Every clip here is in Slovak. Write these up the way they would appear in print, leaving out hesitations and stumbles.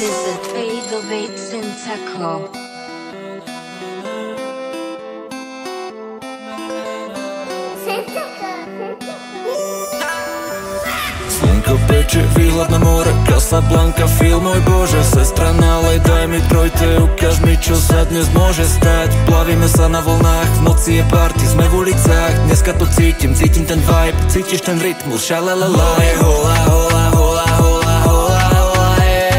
is a 808 Syntaco. Slnko peče, výhľad na more, Casablanca, film, môj Bože. Sestra, nalej, daj mi trojte, ukáž mi, čo sa dnes môže stať. Plavíme sa na vlnách, v noci je party, sme v ulicách. Dneska to cítim, cítim ten vibe, cítiš ten rytmus, šalalala. Je hola, hola, hola, hola, hola, hola, hey.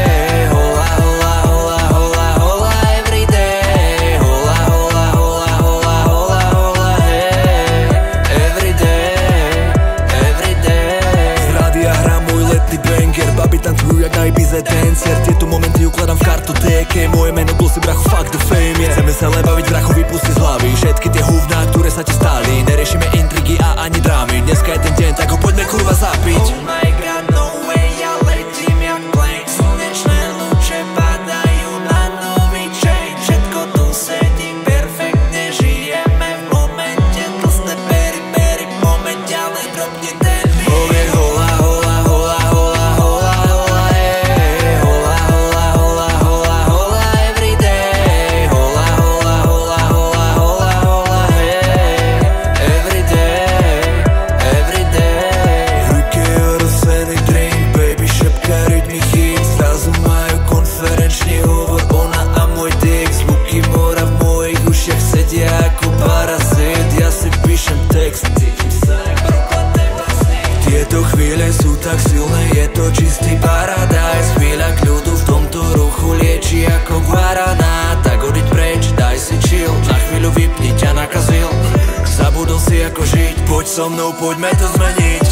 Hola, hola, hola, hola, hola, everyday. Hola, hola, hola, hola, hola, hola, hey. Everyday, everyday. Z rádia hrá môj letný banger, baby tancujú jak na Ibize dancer. Tieto momenty ukladám v kartotéke, moje meno glosí brachu, fuck the fame, yeah. Chceme sa len baviť, brachu, vypusti z hlavy všetky tie hovná, ktoré sa ti stali. Neriešime intrigy a ani drámy, dneska je ten deň, tak ho poďme kurva zapiť. Oh my god, no way, ja letím jak plane. Slnečné lúče padajú na nový chain. Všetko tu sedí perfektne, žijeme v momente. Tlsté pery, pomeď ďalej, drobne ten beat. Oh je hola, hola, hola, hola, hola, hola, hey. Hola, hola, hola, hola, hola, everyday. Hola, hola, hola, hola, hola, hola, hey. Everyday, everyday. V ruke orosený drink, baby šepka rytmy hit. Zrazu majú konferenčný hovor, ona a môj dick. Zvuky mora v mojich ušiach sedia ako parazit. Ja si píšem text, cítim sa jak prokleté vlastne. Tieto chvíle sú tak silné, je to čistý paradajs. Chvíľa kľudu v tomto ruchu lieči ako guaraná. Tak odiť preč, daj si chill, na chvíľu vypni, ťa nakazil. Zabudol si ako žiť, poď so mnou, poďme to zmeniť.